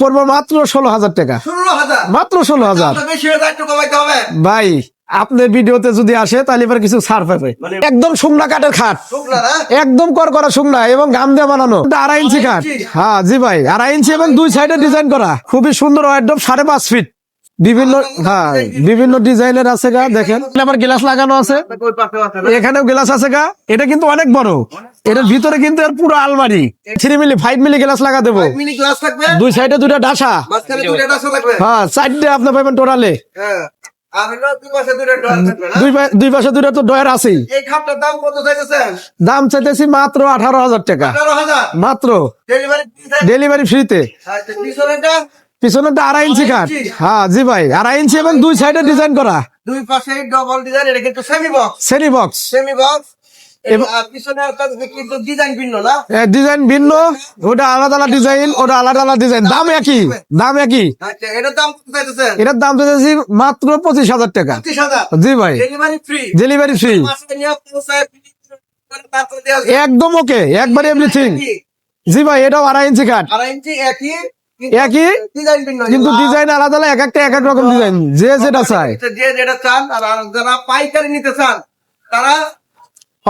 পড়বো মাত্র 16,000 টাকা। 16,000 মাত্র 16,000। বেশি হয়ে যায়, একটু কমাইতে হবে ভাই আপনার ভিডিওতে যদি আসে তাহলে এবার কিছু ছাড় পাবে। একদম শুকনা কাঠের খাট, শুকনা না? একদম করকরা শুকনা এবং গাম দিয়ে বানানো। 2.5 ইঞ্চি খাট। হ্যাঁ জি ভাই, 2.5 ইঞ্চি এবং দুই সাইডে ডিজাইন করা। খুবই সুন্দর ওয়ার্ডরোব, 5.5 ফিট। বিভিন্ন হ্যাঁ বিভিন্ন ডিজাইনের আছে গা। দেখেন আমার গ্লাস লাগানো আছে, ওই পাশেও আছে না? এখানেও গ্লাস আছে গা। এটা কিন্তু অনেক বড়, এটার ভিতরে কিন্তু এর পুরো আলমারি। 3 মিলি 5 মিলি গ্লাস লাগা দেবো। মিনি গ্লাস থাকবে, দুই সাইডে দুইটা ডাসা। মাঝখানে দুইটা ডাসা থাকবে। হ্যাঁ 4টে আপনি পাবেন টোটালে। হ্যাঁ, আর হলো দুই পাশে দুইটা ডয়ার থাকবে না? দুই পাশে দুইটা তো ডয়ার আছেই। এই খাটটার দাম কত চাইতেছেন? দাম চাইতেছি মাত্র 18,000 টাকা। 18,000 মাত্র ডেলিভারি ডেলিভারি ফ্রিতে। আচ্ছা, পিছনেটা পিছনেটা 2.5 ইঞ্চি খাট। 2.5 ইঞ্চি? হ্যাঁ জি ভাই, 2.5 ইঞ্চি এবং দুই সাইডে ডিজাইন করা। দুই পাশে ডবল ডিজাইন, এটা কিন্তু সেমি বক্স। সেরি বক্স। সেমি বক্স আর পিছনে একটা কিন্তু ডিজাইন ভিন্ন না? ডিজাইন ভিন্ন, ওটা আলাদা আলাদা ডিজাইন, ওটা আলাদা আলাদা ডিজাইন। দাম একই, দাম একই। আচ্ছা, এটার দাম কত চাইতেছেন? এটার দাম চাইতেছি মাত্র 25,000 টাকা। 25,000 জি ভাই, ডেলিভারি ফ্রি। Delivery free. মাসে নিয়ে পৌঁছায় তারপরে দেওয়া যাবে। একদম ওকে, একবারে এভরিথিং। জি ভাই, এটাও 2.5 ইঞ্চি কাঠ। 2.5 ইঞ্চি একই, একই ডিজাইন ভিন্ন। কিন্তু ডিজাইন আলাদা আলাদা, এক একটা এক এক রকম ডিজাইন, যে যেটা চায়। যে যেটা চান, আর যারা পাইকারি নিতে চান তারা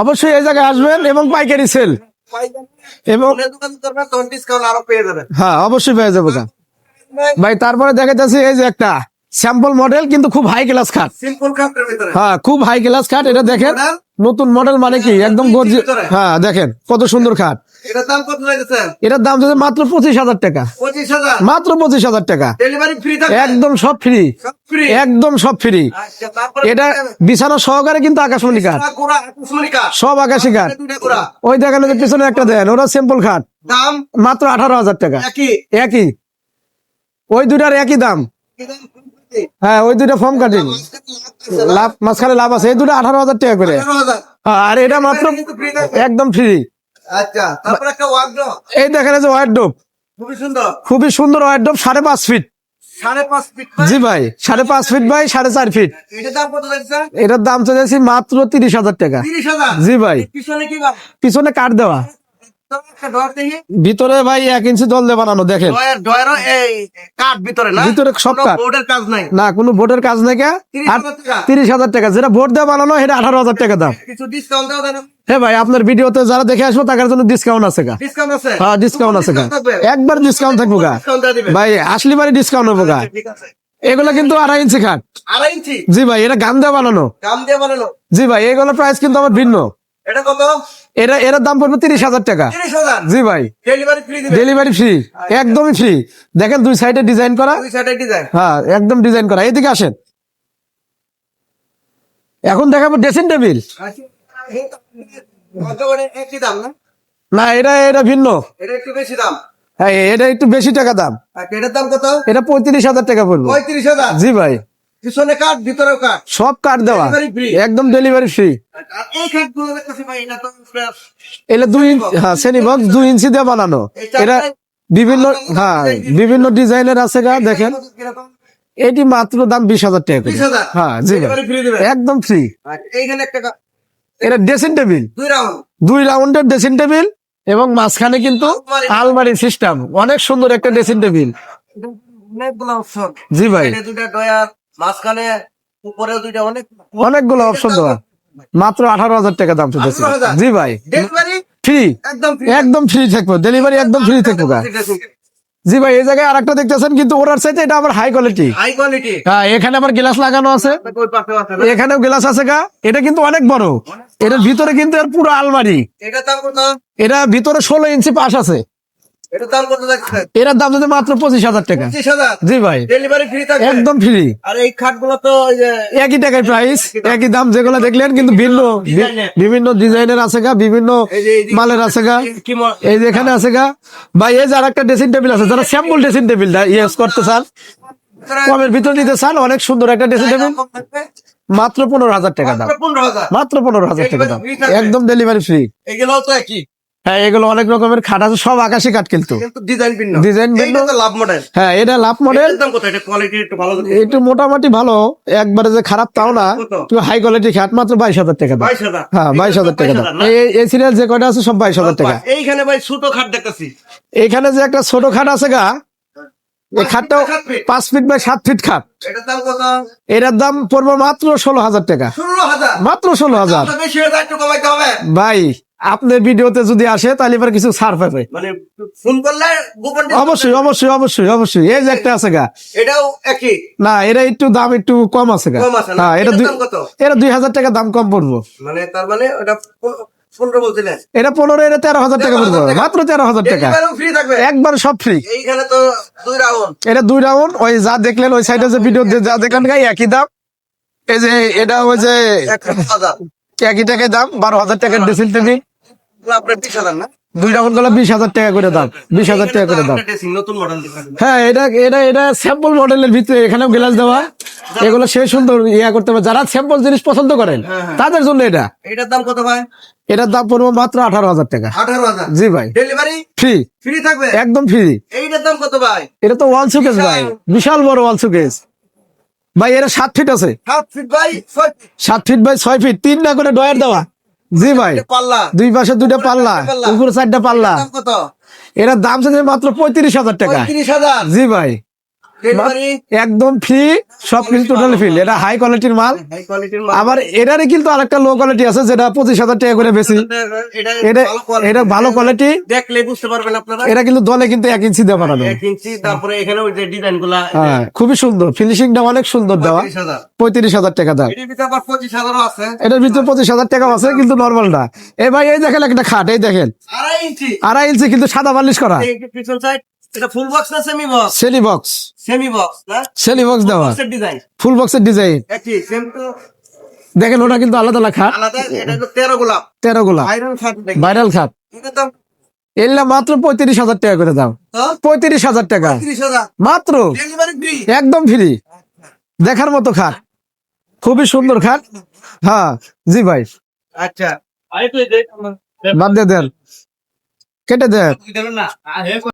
অবশ্যই এই জায়গায় আসবেন এবং পাইকারি সেল পাইকারি এবং ফোনে দোকান করবেন, তখন ডিসকাউন্ট আরো পেয়ে যাবেন। হ্যাঁ অবশ্যই পেয়ে যাবো গা। ভাই তারপরে দেখাইতেছি এই যে একটা স্যাম্পল মডেল, কিন্তু খুব হাই ক্লাস খাট। সিম্পল খাটের ভিতরে হ্যাঁ খুব হাই ক্লাস খাট। এটা দেখেন নতুন মডেল, মানে কি একদম গর্জিয়াস। হ্যাঁ দেখেন কত সুন্দর খাট। এটার দাম কত চাইতেছেন? এটার দাম যদি মাত্র 25,000 টাকা। 25,000 মাত্র 25,000 টাকা। ডেলিভারি ফ্রি থাকবে, একদম সব ফ্রি, সব ফ্রি। একদম সব ফ্রি। আচ্ছা, তারপরে এটা বিছানা সহকারে কিন্তু আকাশমণি কাঠ, গোড়া আকস্মিক কাঠ, সব আকাশি কাঠ। দুইটা গোড়া। ওই দেখেন ওদের পিছনে একটা দেন, ওরা সিম্পল খাট। দাম মাত্র 18,000 টাকা। একই, একই, ওই দুটার একই দাম। হ্যাঁ ওই দুটা ফর্ম কাটিং, লাভ মাঝখানে লাভ আছে। এই দুটো 18,000 টাকা করে। 18,000 হ্যাঁ, আর এটা মাত্র একদম ফ্রি। আচ্ছা, তারপরে একটা ওয়ার্ডরোব, এই দেখেন এই যে ওয়ার্ডরোব, খুবই সুন্দর, খুবই সুন্দর ওয়ার্ডরোব, 5.5 ফিট। 5.5 ফিট। জি ভাই, 5.5 ফিট বাই 4.5 ফিট। এটার দাম কত চাইছেন? এটার দাম চাইছি মাত্র 30,000 টাকা। 30,000 জি ভাই, পিছনে কি বা পিছনে কাঠ দেওয়া, একটা ডয়ার দেখি। ভিতরে ভাই 1 ইঞ্চি জল দিয়ে বানানো। দেখেন ডয়ারও এই কাঠ ভিতরে না? ভিতরে সব কোনো কাঠ। বোর্ডের কাজ নাই। না কোনো বোর্ডের কাজ নাই। আর 30,000 টাকা। 30,000 টাকা, যেটা বোর্ড দিয়ে বানানো সেটা 18,000 টাকা দাম। কিছু ডিসকাউন্ট দেওয়া যায় না? হ্যাঁ ভাই, আপনার ভিডিওতে যারা দেখে আসবো তাদের জন্য ডিসকাউন্ট আছে গা। ডিসকাউন্ট আছে? হ্যাঁ ডিসকাউন্ট আছে গা, থাকবে? একবার ডিসকাউন্ট থাকবো গা ডিসকাউন্ট দিয়ে দিবেন। ভাই, আসলে বাড়ি ডিসকাউন্ট হবো গা। ঠিক আছে। এগুলো কিন্তু 2.5 ইঞ্চি খাট। 2.5 ইঞ্চি জি ভাই, এটা গাম দিয়ে বানানো। দাম দিয়ে বানানো। জি ভাই, এগুলো প্রাইস কিন্তু আমার ভিন্ন। এটা কত? এটার দাম পড়বে 30,000 টাকা। 30,000 জি ভাই, ডেলিভারি ফ্রি দিবেন? ডেলিভারি ফ্রি, একদমই ফ্রি। দেখেন দুই সাইডে ডিজাইন করা। দুই সাইডে ডিজাইন। হ্যাঁ একদম ডিজাইন করা। এদিকে আসেন, এখন দেখাবো ড্রেসিং টেবিল। বর্তমানে একই দাম না? না এটা ভিন্ন। এটা একটু বেশি দাম। হ্যাঁ এটা একটু বেশি টাকা দাম। আর এটার দাম কত? এটা 35,000 টাকা পড়বে। 35,000 জি ভাই, পিছনে কাঠ, ভিতরেও কাঠ, সব কাঠ দেওয়া, Delivery free? একদম ডেলিভারি ফ্রি। আর এই কাঠগুলো দেখতেছি ভাই, এটা তো fresh। এটা 2 ইঞ্চি, হ্যাঁ শ্রেণী বক্স 2 ইঞ্চি দিয়ে বানানো। এটা বিভিন্ন হ্যাঁ বিভিন্ন ডিজাইনের আছে গা। দেখেন কিরকম? এটি মাত্র দাম 20,000 টাকা করে। 20,000 হ্যাঁ জি ভাই, ডেলিভারি ফ্রি দিবেন? একদম ফ্রি। আর এইখানে একটা এটা ড্রেসিং টেবিল, 2 রাউন্ড 2 রাউন্ডের ড্রেসিং টেবিল এবং মাঝখানে কিন্তু আলমারি সিস্টেম। অনেক সুন্দর একটা ড্রেসিং টেবিল। অনেকগুলো অপশন। জি ভাই, এটা দুইটা ডয়ার, মাঝখানে উপরেও দুইটা, অনেকগুলো অপশন দেওয়া। মাত্র 18,000 টাকা দাম চলতেছে। 18,000 জি ভাই, ডেলিভারি ফ্রি, একদম ফ্রি। একদম ফ্রি থাকবো, ডেলিভারি একদম ফ্রি থাকবো গা। জি ভাই, এই জায়গায় আরেকটা দেখতেছেন, কিন্তু ওরার চাইতে এটা আবার হাই কোয়ালিটি। High quality. হ্যাঁ এখানে আবার গ্লাস লাগানো আছে, ওই পাশে আছে না? এখানেও গ্লাস আছে গা। এটা কিন্তু অনেক বড়, এটার ভিতরে কিন্তু এর পুরো আলমারি। এটার দাম কত? এটা ভিতরে 16 ইঞ্চি পাশ আছে। এটার দাম কত যাচ্ছে? এটার দাম যদি মাত্র 25,000 টাকা। 25,000 জি ভাই, ডেলিভারি ফ্রি থাকবে? একদম ফ্রি। আর এই খাটগুলো তো ওই যে একই টাকায় প্রাইস, একই দাম, যেগুলো দেখলেন কিন্তু ভিন্ন বিভিন্ন ডিজাইনের আছে গা, বিভিন্ন এই যে এইদিকে মালের আছে গা। কি এই যে এখানে আছে গা ভাই। এই যে আরেকটা ড্রেসিং টেবিল আছে, যারা স্যাম্পল ড্রেসিং টেবিলটা ইউজ করতে চান, কমের ভিতর নিতে চান, অনেক সুন্দর একটা ড্রেসিং টেবিল, মাত্র 15,000 টাকা দাম। 15,000 মাত্র 15,000 টাকা দাম, একদম ডেলিভারি ফ্রি। এগুলো তো একই, হ্যাঁ এগুলো অনেক রকমের খাট আছে, সব আকাশি কাঠ কিন্তু কিন্তু ডিজাইন ভিন্ন। ডিজাইন ভিন্ন। এটা তো লাভ মডেল। হ্যাঁ এটা লাভ মডেল। এটার দাম কত? এটা কোয়ালিটি একটু ভালো। একটু মোটামুটি ভালো, একবারে যে খারাপ তাও না, একটু হাই কোয়ালিটি খাট, মাত্র 22,000 টাকা দাম। 22,000 হ্যাঁ 22,000 টাকা দাম। এই সিরিয়াল যে কয়টা আছে সব 22,000 টাকা। এইখানে ভাই ছোট খাট দেখতেছি। এখানে যে একটা ছোট খাট আছে গা, এই খাটটাও 5 ফিট বাই 7 ফিট খাট। এটার দাম কত? এটার দাম পড়বে মাত্র 16,000 টাকা। 16,000 মাত্র 16,000। দামটা বেশি হয়ে যায়, একটু কমাইতে হবে। ভাই আপনার ভিডিওতে যদি আসে তাহলে এবার কিছু ছাড় পাবে। মানে ফোন করলে গোপন অবশ্যই অবশ্যই অবশ্যই অবশ্যই। এই যে একটা আছে গা, এটাও একই না এটা একটু দাম একটু কম আছে গা। কম আছে না? হ্যাঁ এটার দাম কত? এটা 2,000 টাকা দাম কম পড়বো। মানে তার মানে ওটা 15 বলছিলেন। এটা 15, এটা 13,000 টাকা পড়বো, 13,000 টাকা। মাত্র 13,000 টাকা। ডেলিভারিও ফ্রি থাকবে। একবার সব ফ্রি। এইখানে তো 2 রাউন্ড। এটা 2 রাউন্ড, ওই যা দেখলেন ওই সাইডে যে ভিডিও যা দেখলেন গাই একই দাম। এই যে এটা ওই যে 1,000 একই টাকায় দাম, 12,000 টাকার ড্রেসিং টেবিল। আপনার 20,000 না? 2 রাউন্ড গুলো 20,000 টাকা করে দাম, 20,000 টাকা করে দাম। আপনার dressing নতুন মডেল দিবেন। হ্যাঁ এটা এটা এটা স্যাম্পল মডেলের ভিতরে এখানেও গ্লাস দেওয়া, এগুলো সে সুন্দর ইয়া করতে পারে। যারা স্যাম্পল জিনিস পছন্দ করেন তাদের জন্য এটা। এটার দাম কত ভাই? এটার দাম পড়বে মাত্র 18,000 টাকা। 18,000। জি ভাই, ডেলিভারি ফ্রি, ফ্রি থাকবে। একদম ফ্রি। এইটার দাম কত ভাই? এটা তো ওয়াল সুকেস ভাই, বিশাল বড় ওয়াল সুকেস ভাই। এটা 7 ফিট আছে, 7 feet by 6 feet. 7 feet by 6 feet, 3টা করে ডয়ার দেওয়া। জি ভাই, পাল্লা। দুই পাশে 2টা পাল্লা, উপরে 4টা পাল্লা। দাম কত? এটার দাম চাইছে মাত্র 35,000 টাকা। 35,000। জি ভাই, ডেলিভারি একদম ফ্রি, সবকিছু টোটালি ফ্রি। এটা হাই কোয়ালিটির মাল। হাই কোয়ালিটির মাল। আবার এটারই কিন্তু আরেকটা লো কোয়ালিটি আছে যেটা 25,000 টাকা করে বেশি। এটা এটা ভালো কোয়ালিটি। দেখলে বুঝতে পারবেন আপনারা। এটা কিন্তু দলে কিন্তু 1 ইঞ্চি দেওয়া বানানো। 1 ইঞ্চি, তারপরে এখানে ওই যে ডিজাইন গুলা হ্যাঁ খুবই সুন্দর, ফিনিশিংটা অনেক সুন্দর দেওয়া। 35,000। 35,000 টাকা দাম। এটার ভিতরে আবার 25,000 আছে। এটার ভিতরে 25,000 টাকা আছে কিন্তু নর্মালটা। এই ভাই এই দেখেন একটা খাট, এই দেখেন 2.5 ইঞ্চি। 2.5 ইঞ্চি কিন্তু সাদা বালিশ করা। এই পিছন সাইড এটা ফুল বক্স না সেমি বক্স? সেলি বক্স, সেমি বক্স না? সেলি বক্স দেওয়া, বক্সের ডিজাইন ফুল বক্সের ডিজাইন। একই সেম তো দেখেন ওটা কিন্তু আলাদা আলাদা খাট, আলাদা। এটা হলো 13 গোলাপ 13 গোলা আয়রন খাট দেখি। ভাইরাল খাট। এটা দাম এগুলা মাত্র 35,000 টাকা করে দাম। তো 35,000 টাকা 30,000। মাত্র, ডেলিভারি ফ্রি। একদম ফ্রি। দেখার মতো খাট, খুবই সুন্দর খাট। হ্যাঁ জি ভাই, আচ্ছা আরে তুই দেখ বাদ দিয়ে দেন, কেটে দেন। না